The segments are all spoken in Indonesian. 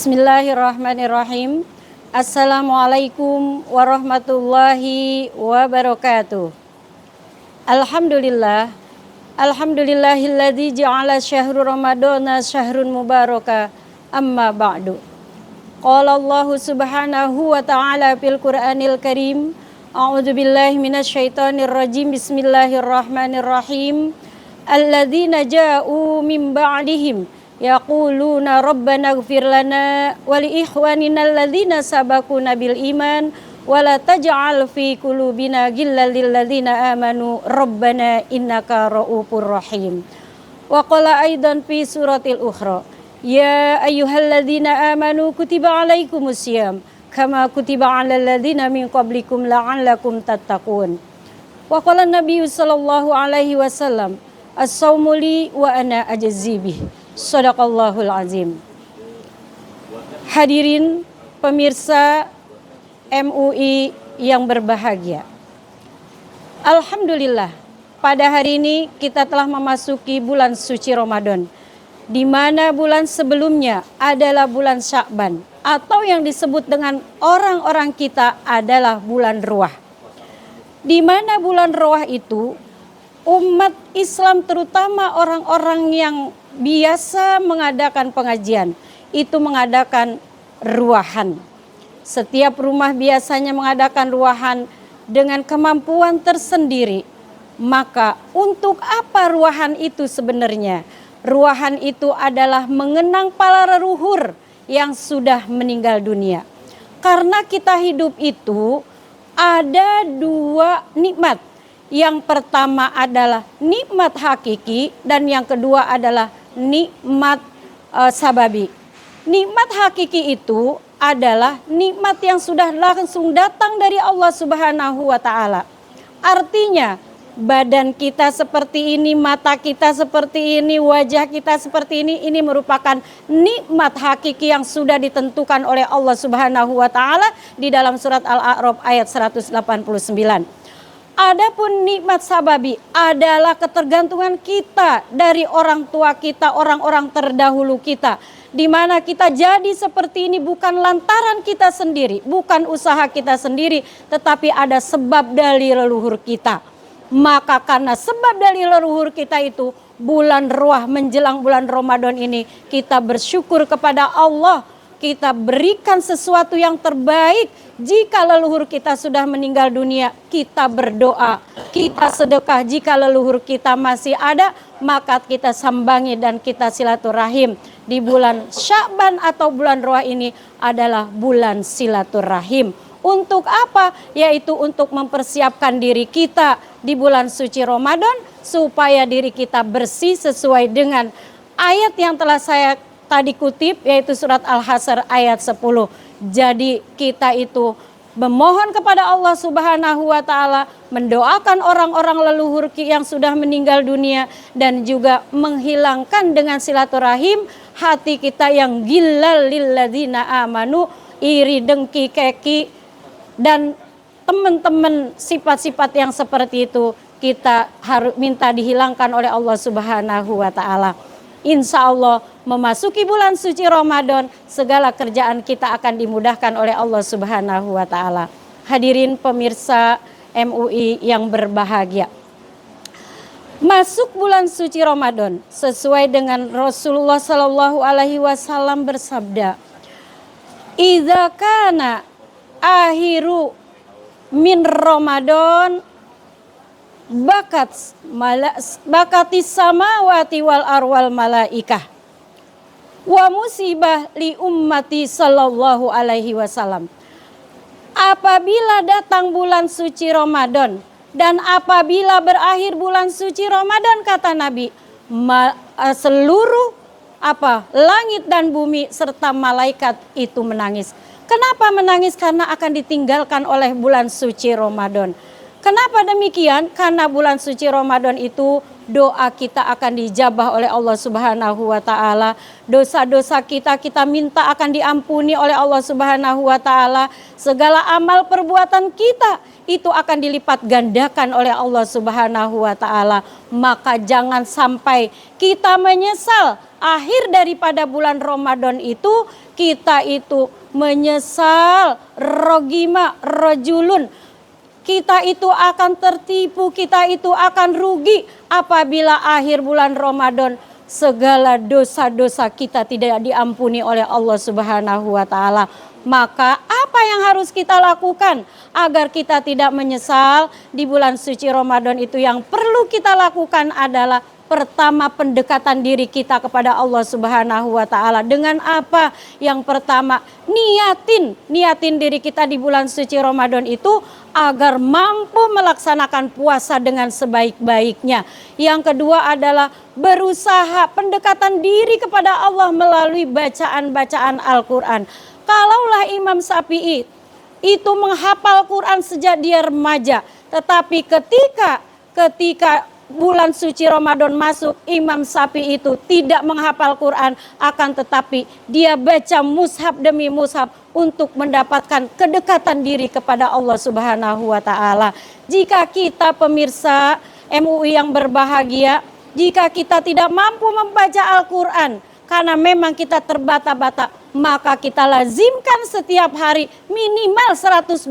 Bismillahirrahmanirrahim. Assalamualaikum warahmatullahi wabarakatuh. Alhamdulillah. Alhamdulillahilladzi ja'ala syahrul ramadana syahrun mubaraka. Amma ba'du. Qala Allah subhanahu wa ta'ala fil Qur'anil Karim. A'udzu billahi minasyaitonir rajim. Bismillahirrahmanirrahim. Alladzina ja'u min ba'dihim yaquluna rabbana ighfir lana wa li ikhwanina alladzina sabaquna bil iman wa la taj'al fi qulubina ghillan lil ladzina amanu rabbana innaka ra'ufur rahim. Wa qala aidan fi suratil ukhra ya ayyuhalladzina amanu kutiba alaikumus syiyam kama kutiba alal ladzina min qablikum la'allakum tattaqun. Wa qala nabiyyu sallallahu alaihi wasallam as-saumu li wa ana ajzi bih. Shadaqallahul azim. Hadirin pemirsa MUI yang berbahagia. Alhamdulillah, pada hari ini kita telah memasuki bulan suci Ramadan, di mana bulan sebelumnya adalah bulan Sya'ban, atau yang disebut dengan orang-orang kita adalah bulan Ruah. Di mana bulan Ruah itu umat Islam, terutama orang-orang yang biasa mengadakan pengajian, itu mengadakan ruahan. Setiap rumah biasanya mengadakan ruahan dengan kemampuan tersendiri. Maka untuk apa ruahan itu sebenarnya? Ruahan itu adalah mengenang para leluhur yang sudah meninggal dunia. Karena kita hidup itu ada dua nikmat. Yang pertama adalah nikmat hakiki dan yang kedua adalah nikmat sababi. Nikmat hakiki itu adalah nikmat yang sudah langsung datang dari Allah Subhanahu wa taala. Artinya badan kita seperti ini, mata kita seperti ini, wajah kita seperti ini merupakan nikmat hakiki yang sudah ditentukan oleh Allah Subhanahu wa taala di dalam surat Al-A'raf ayat 189. Adapun nikmat sababi adalah ketergantungan kita dari orang tua kita, orang-orang terdahulu kita. Di mana kita jadi seperti ini bukan lantaran kita sendiri, bukan usaha kita sendiri, tetapi ada sebab dari leluhur kita. Maka karena sebab dari leluhur kita itu, bulan Ruah menjelang bulan Ramadan ini kita bersyukur kepada Allah. Kita berikan sesuatu yang terbaik. Jika leluhur kita sudah meninggal dunia, kita berdoa, kita sedekah. Jika leluhur kita masih ada, maka kita sambangi dan kita silaturahim. Di bulan Sya'ban atau bulan Ruah ini adalah bulan silaturahim. Untuk apa? Yaitu untuk mempersiapkan diri kita di bulan suci Ramadan, supaya diri kita bersih sesuai dengan ayat yang telah saya tadi kutip, yaitu surat Al-Hasyr ayat 10. Jadi kita itu memohon kepada Allah Subhanahu wa taala, mendoakan orang-orang leluhur yang sudah meninggal dunia, dan juga menghilangkan dengan silaturahim hati kita yang gilal lil ladzina amanu, iri, dengki, keki, dan teman-teman sifat-sifat yang seperti itu kita harus minta dihilangkan oleh Allah Subhanahu wa taala. Insya Allah memasuki bulan suci Ramadan, segala kerjaan kita akan dimudahkan oleh Allah Subhanahu wa taala. Hadirin pemirsa MUI yang berbahagia. Masuk bulan suci Ramadan sesuai dengan Rasulullah sallallahu alaihi wasallam bersabda, "Idza kana akhiru min Ramadan bakatis samawati wal arwal malaikah wa musibah li ummati sallallahu alaihi wasallam." Apabila datang bulan suci Ramadan dan apabila berakhir bulan suci Ramadan, kata Nabi, seluruh langit dan bumi serta malaikat itu menangis. Kenapa menangis? Karena akan ditinggalkan oleh bulan suci Ramadan. Kenapa demikian? Karena bulan suci Ramadan itu doa kita akan dijabah oleh Allah Subhanahu wa taala. Dosa-dosa kita minta akan diampuni oleh Allah Subhanahu wa taala. Segala amal perbuatan kita itu akan dilipat gandakan oleh Allah Subhanahu wa taala. Maka jangan sampai kita menyesal akhir daripada bulan Ramadan itu, kita itu menyesal, rogima, rojulun. Kita itu akan tertipu, kita itu akan rugi apabila akhir bulan Ramadan segala dosa-dosa kita tidak diampuni oleh Allah Subhanahu wa taala. Maka apa yang harus kita lakukan agar kita tidak menyesal di bulan suci Ramadan itu? Yang perlu kita lakukan adalah pertama, pendekatan diri kita kepada Allah Subhanahu wa taala. Dengan apa? Yang pertama, niatin diri kita di bulan suci Ramadan itu agar mampu melaksanakan puasa dengan sebaik-baiknya. Yang kedua adalah berusaha pendekatan diri kepada Allah melalui bacaan-bacaan Al-Qur'an. Kalaulah Imam Syafi'i itu menghafal Quran sejak dia remaja, tetapi ketika bulan suci Ramadan masuk, Imam Syafi'i itu tidak menghafal Quran, akan tetapi dia baca mushaf demi mushaf untuk mendapatkan kedekatan diri kepada Allah Subhanahu wa taala. Jika kita pemirsa MUI yang berbahagia, jika kita tidak mampu membaca Al-Quran karena memang kita terbata-bata, maka kita lazimkan setiap hari minimal 125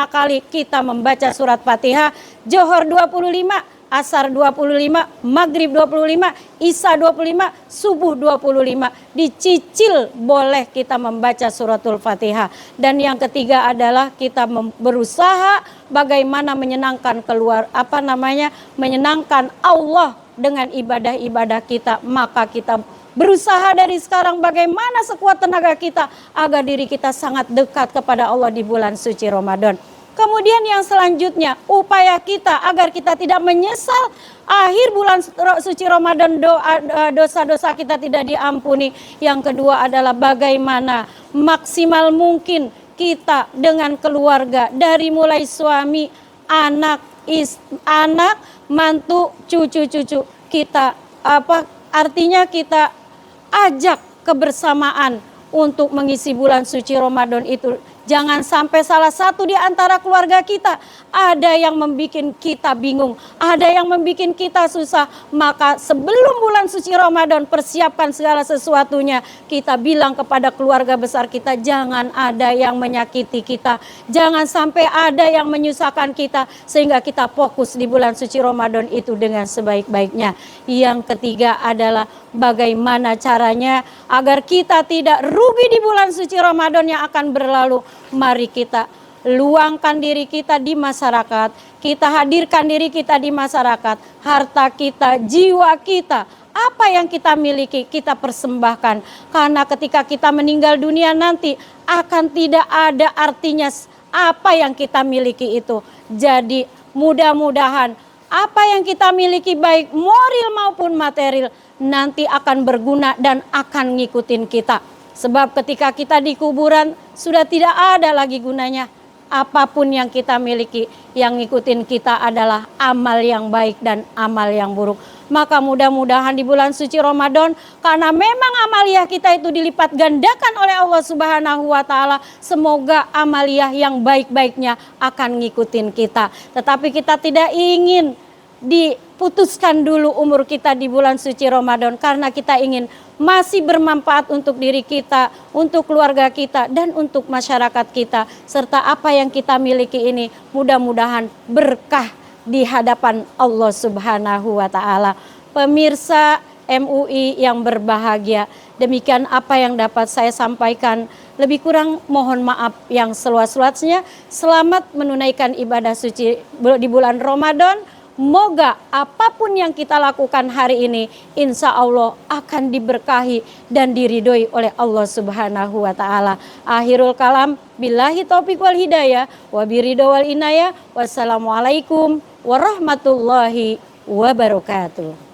kali kita membaca surat Fatihah. Johor 25, Asar 25, Maghrib 25, Isya 25, Subuh 25. Dicicil boleh kita membaca suratul Fatihah. Dan yang ketiga adalah kita berusaha bagaimana menyenangkan menyenangkan Allah dengan ibadah-ibadah kita. Maka kita berusaha dari sekarang bagaimana sekuat tenaga kita agar diri kita sangat dekat kepada Allah di bulan suci Ramadan. Kemudian yang selanjutnya, upaya kita agar kita tidak menyesal akhir bulan suci Ramadan, dosa-dosa kita tidak diampuni. Yang kedua adalah bagaimana maksimal mungkin kita dengan keluarga, dari mulai suami, anak, mantu, cucu-cucu kita, artinya kita ajak kebersamaan untuk mengisi bulan suci Ramadan itu. Jangan sampai salah satu di antara keluarga kita ada yang membuat kita bingung, ada yang membuat kita susah. Maka sebelum bulan suci Ramadan, persiapkan segala sesuatunya. Kita bilang kepada keluarga besar kita, jangan ada yang menyakiti kita, jangan sampai ada yang menyusahkan kita, sehingga kita fokus di bulan suci Ramadan itu dengan sebaik-baiknya. Yang ketiga adalah bagaimana caranya agar kita tidak rugi di bulan suci Ramadan yang akan berlalu. Mari kita luangkan diri kita di masyarakat, kita hadirkan diri kita di masyarakat, harta kita, jiwa kita, apa yang kita miliki kita persembahkan. Karena ketika kita meninggal dunia nanti akan tidak ada artinya apa yang kita miliki itu. Jadi mudah-mudahan apa yang kita miliki baik moral maupun material nanti akan berguna dan akan ngikutin kita. Sebab ketika kita di kuburan sudah tidak ada lagi gunanya. Apapun yang kita miliki, yang ngikutin kita adalah amal yang baik dan amal yang buruk. Maka mudah-mudahan di bulan suci Ramadan, karena memang amaliyah kita itu dilipat gandakan oleh Allah Subhanahu wa taala, semoga amaliyah yang baik-baiknya akan ngikutin kita. Tetapi kita tidak ingin diputuskan dulu umur kita di bulan suci Ramadan, karena kita ingin masih bermanfaat untuk diri kita, untuk keluarga kita, dan untuk masyarakat kita. Serta apa yang kita miliki ini mudah-mudahan berkah di hadapan Allah Subhanahu wa taala. Pemirsa MUI yang berbahagia, demikian apa yang dapat saya sampaikan. Lebih kurang mohon maaf yang seluas-luasnya. Selamat menunaikan ibadah suci di bulan Ramadan. Moga apapun yang kita lakukan hari ini, insya Allah akan diberkahi dan diridhoi oleh Allah Subhanahu wa taala. Akhirul kalam, billahi taufiq wal hidayah, wa biridho wal inayah. Wassalamualaikum warahmatullahi wabarakatuh.